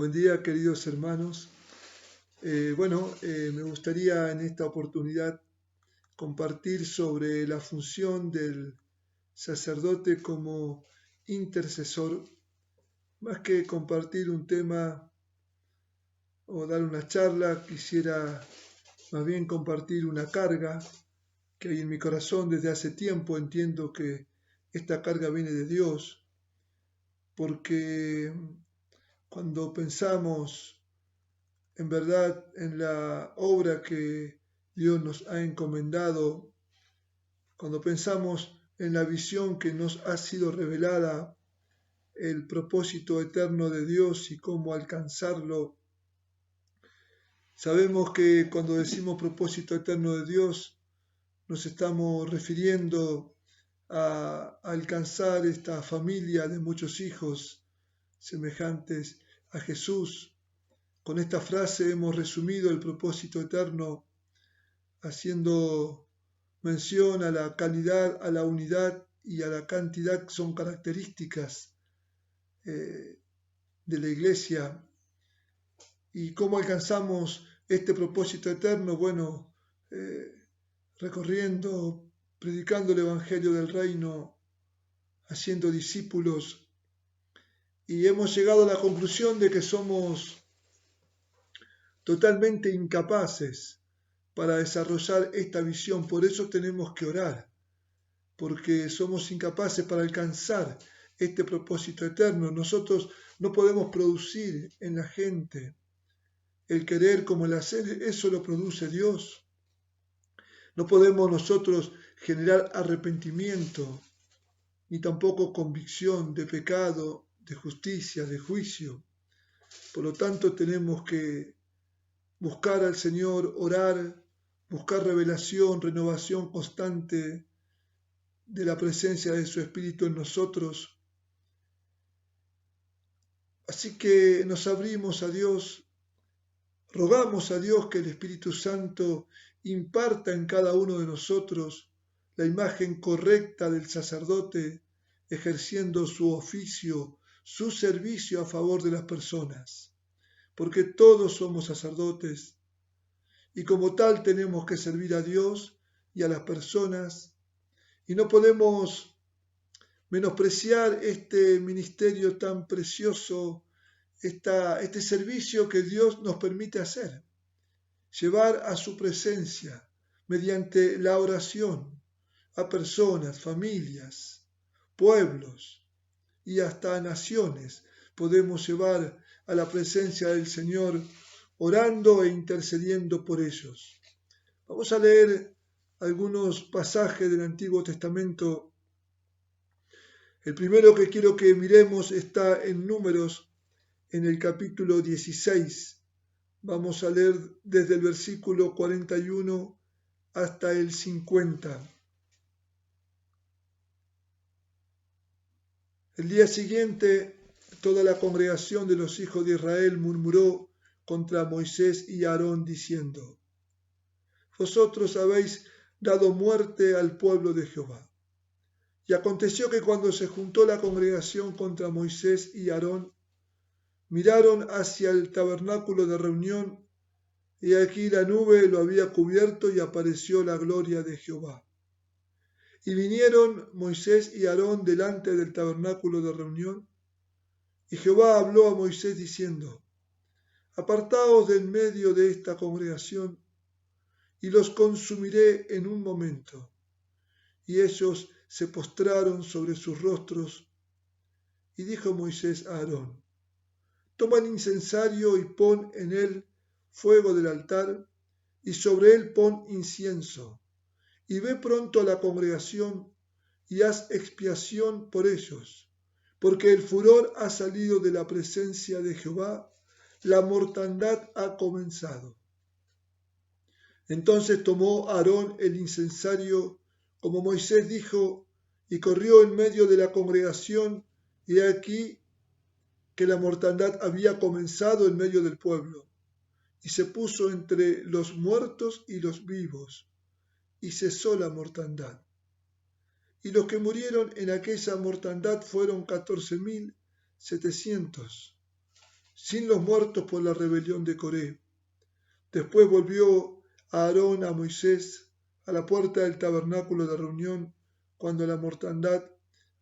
Buen día, queridos hermanos. Me gustaría en esta oportunidad compartir sobre la función del sacerdote como intercesor. Más que compartir un tema o dar una charla, quisiera más bien compartir una carga que hay en mi corazón desde hace tiempo. Entiendo que esta carga viene de Dios, porque cuando pensamos en verdad en la obra que Dios nos ha encomendado, cuando pensamos en la visión que nos ha sido revelada, el propósito eterno de Dios y cómo alcanzarlo, sabemos que cuando decimos propósito eterno de Dios, nos estamos refiriendo a alcanzar esta familia de muchos hijos semejantes a Jesús. Con esta frase hemos resumido el propósito eterno, haciendo mención a la calidad, a la unidad y a la cantidad que son características de la Iglesia. ¿Y cómo alcanzamos este propósito eterno? Bueno, recorriendo, predicando el Evangelio del Reino, haciendo discípulos, y hemos llegado a la conclusión de que somos totalmente incapaces para desarrollar esta visión. Por eso tenemos que orar, porque somos incapaces para alcanzar este propósito eterno. Nosotros no podemos producir en la gente el querer como el hacer, eso lo produce Dios. No podemos nosotros generar arrepentimiento, ni tampoco convicción de pecado, de justicia, de juicio. Por lo tanto, tenemos que buscar al Señor, orar, buscar revelación, renovación constante de la presencia de su Espíritu en nosotros. Así que nos abrimos a Dios, rogamos a Dios que el Espíritu Santo imparta en cada uno de nosotros la imagen correcta del sacerdote ejerciendo su oficio, su servicio a favor de las personas, porque todos somos sacerdotes y como tal tenemos que servir a Dios y a las personas, y no podemos menospreciar este ministerio tan precioso, este servicio que Dios nos permite hacer, llevar a su presencia mediante la oración a personas, familias, pueblos y hasta a naciones. Podemos llevar a la presencia del Señor orando e intercediendo por ellos. Vamos a leer algunos pasajes del Antiguo Testamento. El primero que quiero que miremos está en Números, en el capítulo 16. Vamos a leer desde el versículo 41 hasta el 50. El día siguiente, toda la congregación de los hijos de Israel murmuró contra Moisés y Aarón, diciendo: Vosotros habéis dado muerte al pueblo de Jehová. Y aconteció que cuando se juntó la congregación contra Moisés y Aarón, miraron hacia el tabernáculo de reunión, y aquí la nube lo había cubierto y apareció la gloria de Jehová. Y vinieron Moisés y Aarón delante del tabernáculo de reunión, y Jehová habló a Moisés diciendo: Apartaos de en medio de esta congregación, y los consumiré en un momento. Y ellos se postraron sobre sus rostros, y dijo Moisés a Aarón: Toma el incensario y pon en él fuego del altar, y sobre él pon incienso, y ve pronto a la congregación, y haz expiación por ellos, porque el furor ha salido de la presencia de Jehová, la mortandad ha comenzado. Entonces tomó Aarón el incensario, como Moisés dijo, y corrió en medio de la congregación, y he aquí que la mortandad había comenzado en medio del pueblo, y se puso entre los muertos y los vivos, y cesó la mortandad. Y los que murieron en aquella mortandad fueron 14,700. sin los muertos por la rebelión de Coré. Después volvió Aarón a Moisés a la puerta del tabernáculo de reunión cuando la mortandad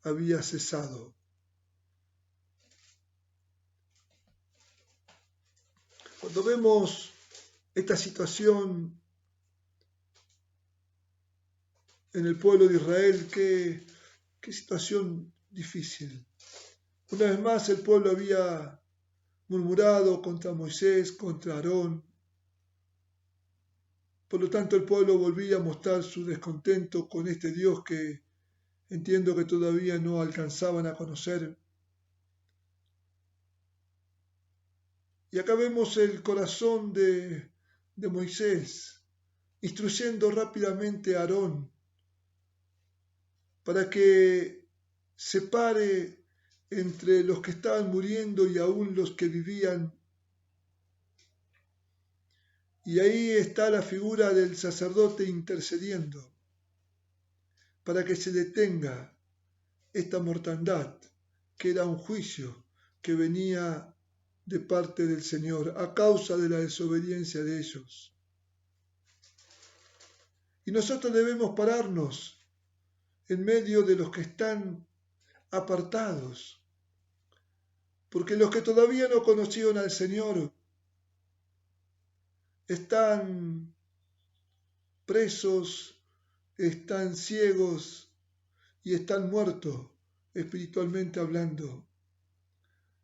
había cesado. Cuando vemos esta situación en el pueblo de Israel, qué situación difícil. Una vez más el pueblo había murmurado contra Moisés, contra Aarón. Por lo tanto el pueblo volvía a mostrar su descontento con este Dios que entiendo que todavía no alcanzaban a conocer. Y acá vemos el corazón de Moisés, instruyendo rápidamente a Aarón para que separe entre los que estaban muriendo y aún los que vivían. Y ahí está la figura del sacerdote intercediendo para que se detenga esta mortandad, que era un juicio que venía de parte del Señor a causa de la desobediencia de ellos. Y nosotros debemos pararnos en medio de los que están apartados, porque los que todavía no conocieron al Señor están presos, están ciegos y están muertos espiritualmente hablando.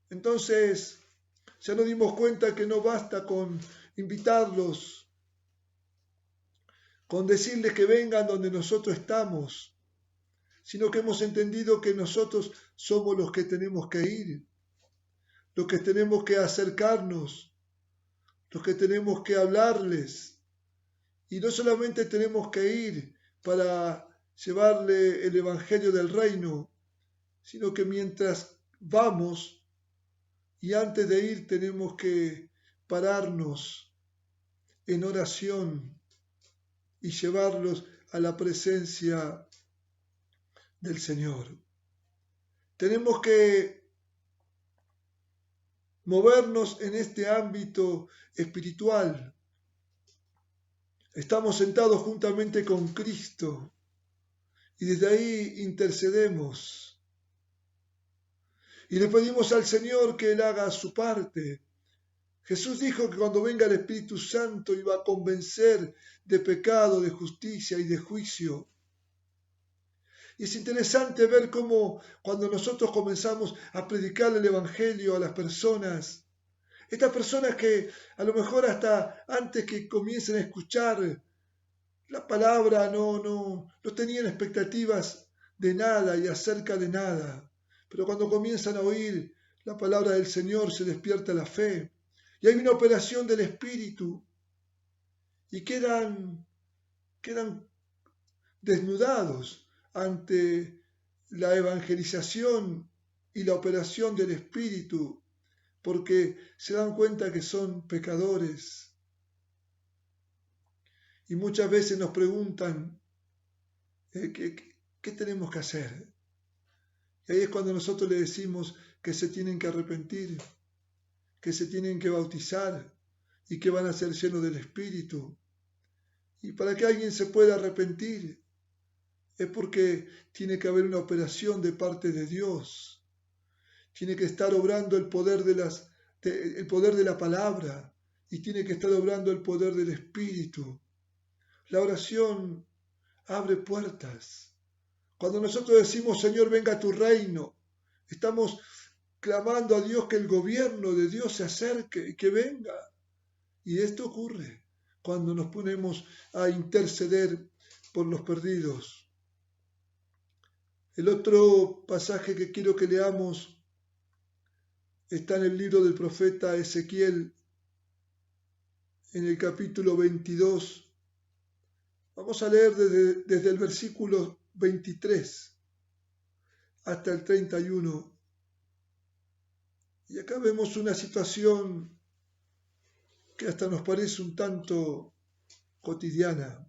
Entonces, ya nos dimos cuenta que no basta con invitarlos, con decirles que vengan donde nosotros estamos, sino que hemos entendido que nosotros somos los que tenemos que ir, los que tenemos que acercarnos, los que tenemos que hablarles. Y no solamente tenemos que ir para llevarle el Evangelio del Reino, sino que mientras vamos y antes de ir tenemos que pararnos en oración y llevarlos a la presencia del Señor. Tenemos que movernos en este ámbito espiritual. Estamos sentados juntamente con Cristo y desde ahí intercedemos. Y le pedimos al Señor que Él haga su parte. Jesús dijo que cuando venga el Espíritu Santo iba a convencer de pecado, de justicia y de juicio. Y es interesante ver cómo cuando nosotros comenzamos a predicar el Evangelio a las personas, estas personas que a lo mejor hasta antes que comiencen a escuchar la palabra no tenían expectativas de nada y acerca de nada, pero cuando comienzan a oír la palabra del Señor se despierta la fe y hay una operación del Espíritu y quedan desnudados ante la evangelización y la operación del Espíritu, porque se dan cuenta que son pecadores. Y muchas veces nos preguntan, ¿qué tenemos que hacer? Y ahí es cuando nosotros le decimos que se tienen que arrepentir, que se tienen que bautizar y que van a ser llenos del Espíritu. Y para que alguien se pueda arrepentir, es porque tiene que haber una operación de parte de Dios. Tiene que estar obrando el poder el poder de la palabra y tiene que estar obrando el poder del Espíritu. La oración abre puertas. Cuando nosotros decimos, Señor, venga a tu reino, estamos clamando a Dios que el gobierno de Dios se acerque y que venga. Y esto ocurre cuando nos ponemos a interceder por los perdidos. El otro pasaje que quiero que leamos está en el libro del profeta Ezequiel, en el capítulo 22. Vamos a leer desde el versículo 23 hasta el 31. Y acá vemos una situación que hasta nos parece un tanto cotidiana.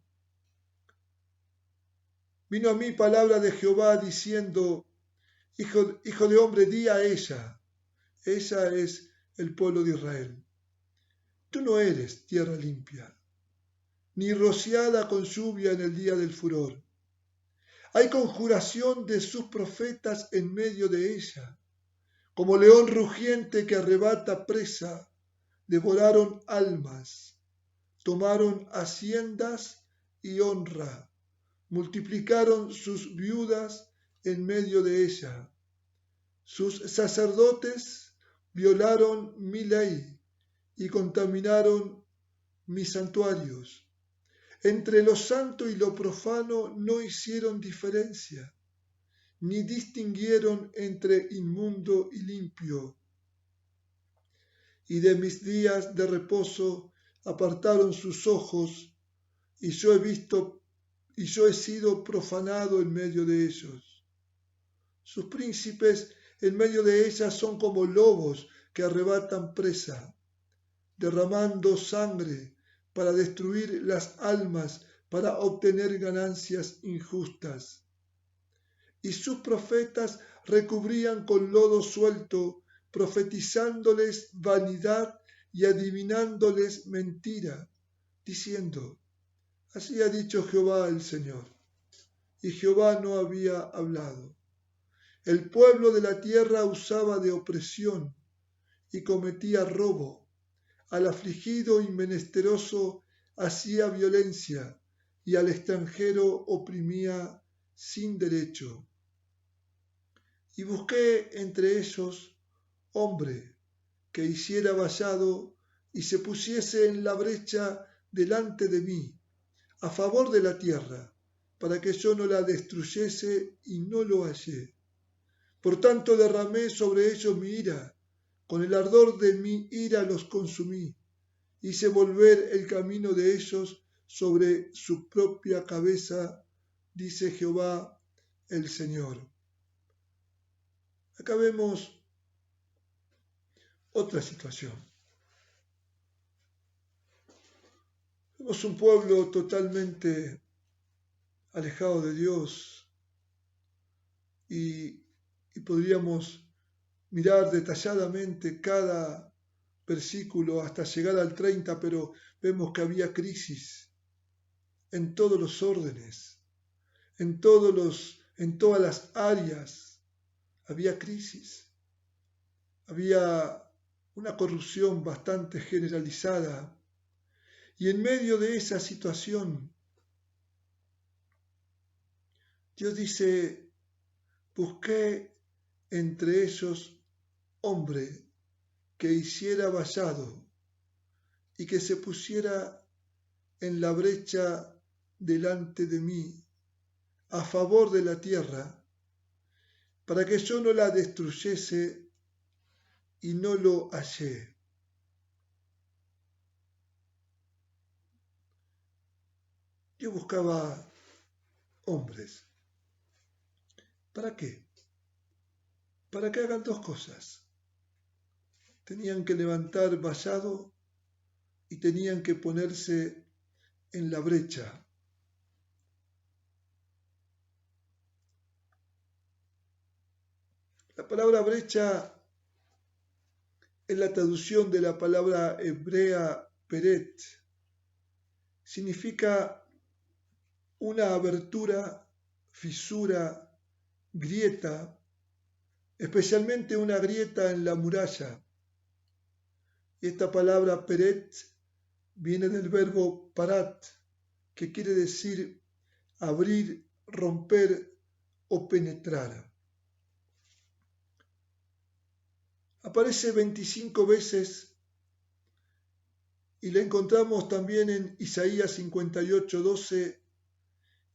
Vino a mí palabra de Jehová diciendo, hijo de hombre, di a ella. Ella es el pueblo de Israel. Tú no eres tierra limpia, ni rociada con lluvia en el día del furor. Hay conjuración de sus profetas en medio de ella. Como león rugiente que arrebata presa, devoraron almas, tomaron haciendas y honra, multiplicaron sus viudas en medio de ella. Sus sacerdotes violaron mi ley y contaminaron mis santuarios. Entre lo santo y lo profano no hicieron diferencia, ni distinguieron entre inmundo y limpio. Y de mis días de reposo apartaron sus ojos, y yo he sido profanado en medio de ellos. Sus príncipes en medio de ellas son como lobos que arrebatan presa, derramando sangre para destruir las almas, para obtener ganancias injustas. Y sus profetas recubrían con lodo suelto, profetizándoles vanidad y adivinándoles mentira, diciendo: así ha dicho Jehová el Señor. Y Jehová no había hablado. El pueblo de la tierra usaba de opresión y cometía robo. Al afligido y menesteroso hacía violencia, y al extranjero oprimía sin derecho. Y busqué entre ellos hombre que hiciera vallado y se pusiese en la brecha delante de mí, a favor de la tierra, para que yo no la destruyese, y no lo hallé. Por tanto derramé sobre ellos mi ira, con el ardor de mi ira los consumí. Hice volver el camino de ellos sobre su propia cabeza, dice Jehová el Señor. Acá vemos otra situación. Vemos un pueblo totalmente alejado de Dios y podríamos mirar detalladamente cada versículo hasta llegar al 30, pero vemos que había crisis en todos los órdenes, en todas las áreas había crisis. Había una corrupción bastante generalizada, y en medio de esa situación Dios dice: busqué entre ellos hombre que hiciera vallado y que se pusiera en la brecha delante de mí, a favor de la tierra, para que yo no la destruyese, y no lo hallé. Yo buscaba hombres. ¿Para qué? Para que hagan dos cosas. Tenían que levantar vallado y tenían que ponerse en la brecha. La palabra brecha es la traducción de la palabra hebrea peret. Significa una abertura, fisura, grieta, especialmente una grieta en la muralla. Y esta palabra peret viene del verbo parat, que quiere decir abrir, romper o penetrar. Aparece 25 veces y la encontramos también en Isaías 58:12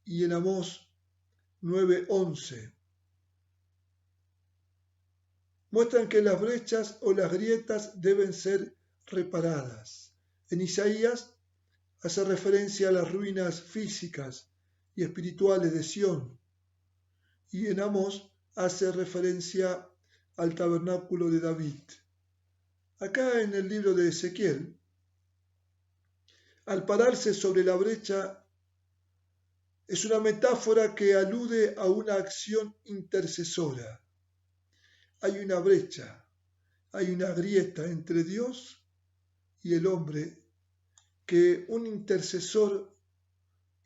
y en Amós 9:11. Muestran que las brechas o las grietas deben ser reparadas. En Isaías hace referencia a las ruinas físicas y espirituales de Sión, y en Amós hace referencia al tabernáculo de David. Acá en el libro de Ezequiel, al pararse sobre la brecha, es una metáfora que alude a una acción intercesora. Hay una brecha, hay una grieta entre Dios y el hombre que un intercesor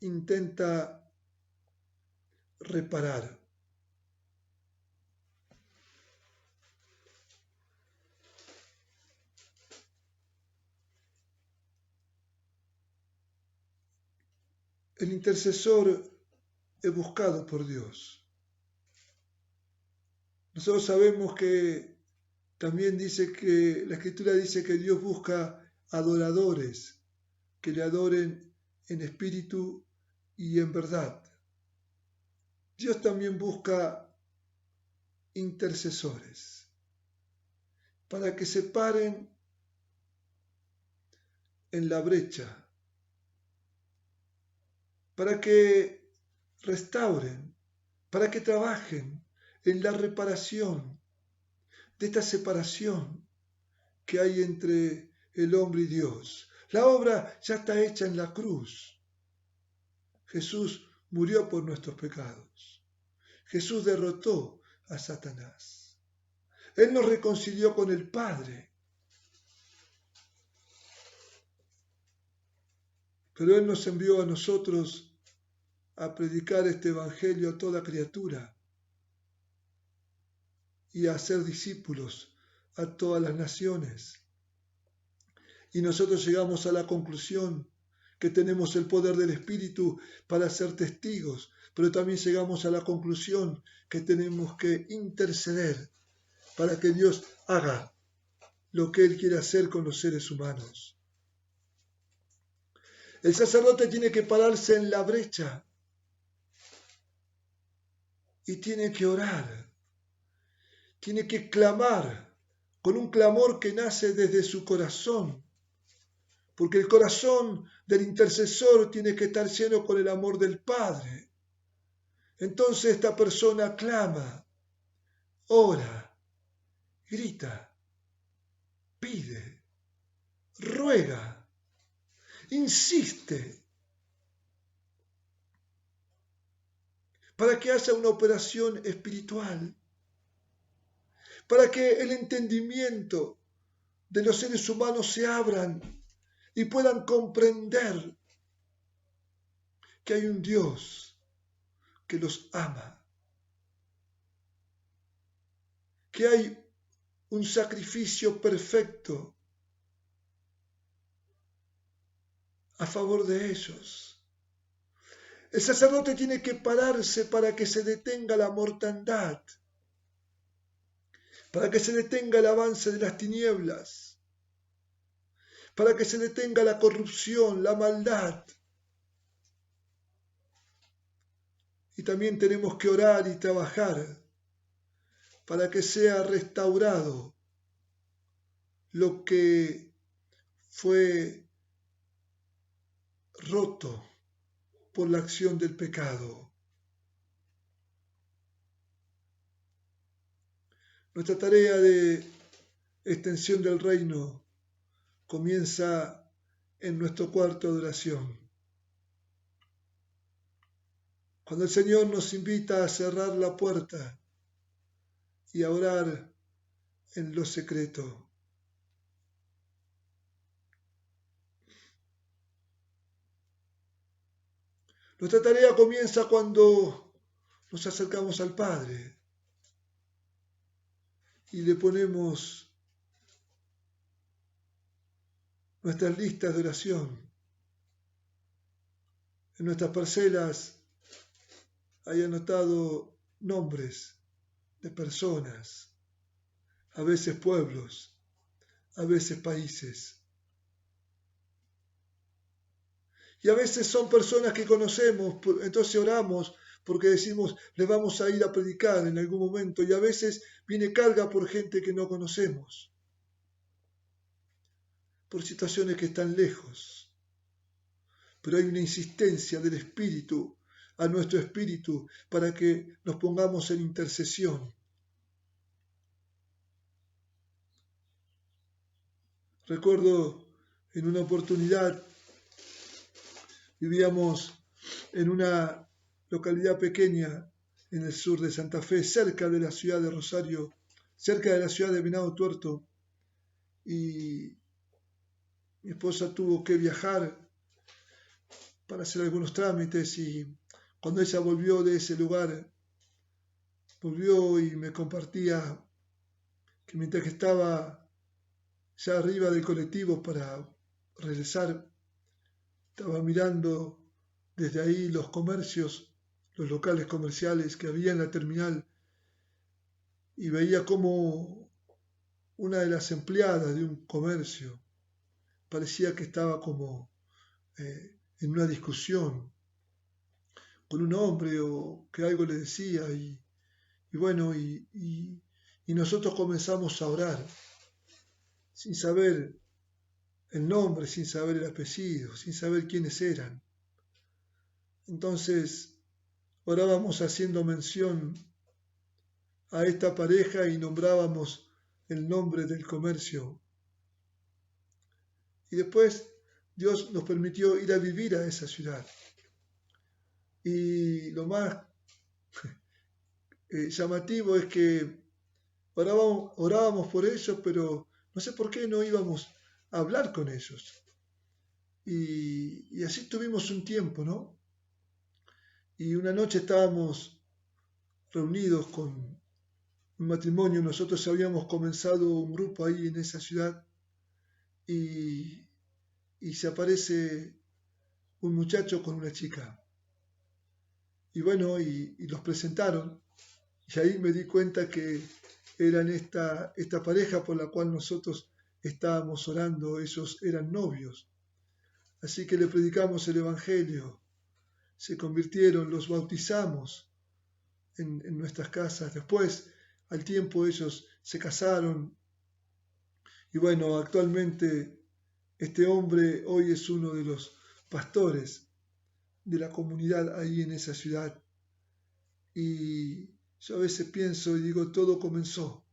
intenta reparar. El intercesor es buscado por Dios. Nosotros sabemos que también dice que la Escritura dice que Dios busca adoradores que le adoren en espíritu y en verdad. Dios también busca intercesores para que se paren en la brecha, para que restauren, para que trabajen en la reparación de esta separación que hay entre el hombre y Dios. La obra ya está hecha en la cruz. Jesús murió por nuestros pecados. Jesús derrotó a Satanás. Él nos reconcilió con el Padre. Pero Él nos envió a nosotros a predicar este evangelio a toda criatura y a hacer discípulos a todas las naciones. Y nosotros llegamos a la conclusión que tenemos el poder del Espíritu para ser testigos, pero también llegamos a la conclusión que tenemos que interceder para que Dios haga lo que Él quiere hacer con los seres humanos. El sacerdote tiene que pararse en la brecha y tiene que orar, tiene que clamar con un clamor que nace desde su corazón, porque el corazón del intercesor tiene que estar lleno con el amor del Padre. Entonces esta persona clama, ora, grita, pide, ruega, insiste, para que haya una operación espiritual, para que el entendimiento de los seres humanos se abran y puedan comprender que hay un Dios que los ama, que hay un sacrificio perfecto a favor de ellos. El sacerdote tiene que pararse para que se detenga la mortandad, para que se detenga el avance de las tinieblas, para que se detenga la corrupción, la maldad. Y también tenemos que orar y trabajar para que sea restaurado lo que fue roto por la acción del pecado. Nuestra tarea de extensión del reino comienza en nuestro cuarto de oración. Cuando el Señor nos invita a cerrar la puerta y a orar en lo secreto. Nuestra tarea comienza cuando nos acercamos al Padre y le ponemos nuestras listas de oración. En nuestras parcelas hay anotado nombres de personas, a veces pueblos, a veces países. Y a veces son personas que conocemos, entonces oramos porque decimos, le vamos a ir a predicar en algún momento, y a veces viene carga por gente que no conocemos, por situaciones que están lejos. Pero hay una insistencia del Espíritu a nuestro espíritu para que nos pongamos en intercesión. Recuerdo en una oportunidad, vivíamos en una localidad pequeña en el sur de Santa Fe, cerca de la ciudad de Rosario, cerca de la ciudad de Venado Tuerto, y mi esposa tuvo que viajar para hacer algunos trámites, y cuando ella volvió de ese lugar, volvió y me compartía que mientras que estaba ya arriba del colectivo para regresar, estaba mirando desde ahí los comercios, los locales comerciales que había en la terminal, y veía como una de las empleadas de un comercio parecía que estaba como en una discusión con un hombre o que algo le decía, y bueno, y nosotros comenzamos a orar sin saber el nombre, sin saber el apellido, sin saber quiénes eran. Entonces orábamos haciendo mención a esta pareja y nombrábamos el nombre del comercio. Y después Dios nos permitió ir a vivir a esa ciudad. Y lo más llamativo es que orábamos por ellos, pero no sé por qué no íbamos a hablar con ellos. Y así tuvimos un tiempo, ¿no? Y una noche estábamos reunidos con un matrimonio, nosotros habíamos comenzado un grupo ahí en esa ciudad, y se aparece un muchacho con una chica. Y bueno, y los presentaron, y ahí me di cuenta que eran esta pareja por la cual nosotros estábamos orando. Ellos eran novios. Así que le predicamos el Evangelio, se convirtieron, los bautizamos en nuestras casas. Después, al tiempo, ellos se casaron. Y bueno, actualmente este hombre hoy es uno de los pastores de la comunidad ahí en esa ciudad. Y yo a veces pienso y digo, todo comenzó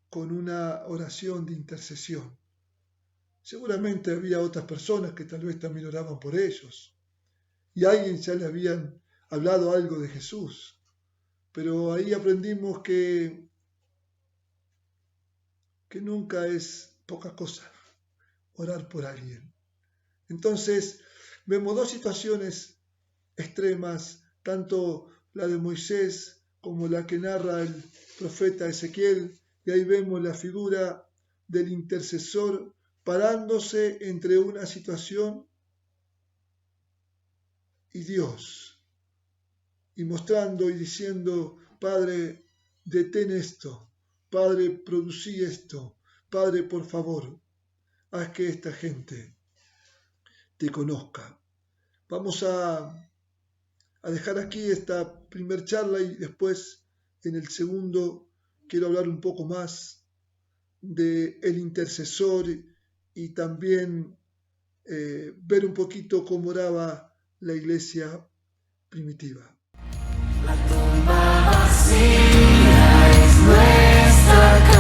con una oración de intercesión. Seguramente había otras personas que tal vez también oraban por ellos, y a alguien ya le habían hablado algo de Jesús, pero ahí aprendimos que nunca es poca cosa orar por alguien. Entonces vemos dos situaciones extremas, tanto la de Moisés como la que narra el profeta Ezequiel, y ahí vemos la figura del intercesor parándose entre una situación y Dios, y mostrando y diciendo: Padre, detén esto, Padre, producí esto, Padre, por favor, haz que esta gente te conozca. Vamos a dejar aquí esta primer charla, y después en el segundo quiero hablar un poco más de el intercesor, y también ver un poquito cómo oraba la iglesia primitiva. La tumba vacía es nuestra casa.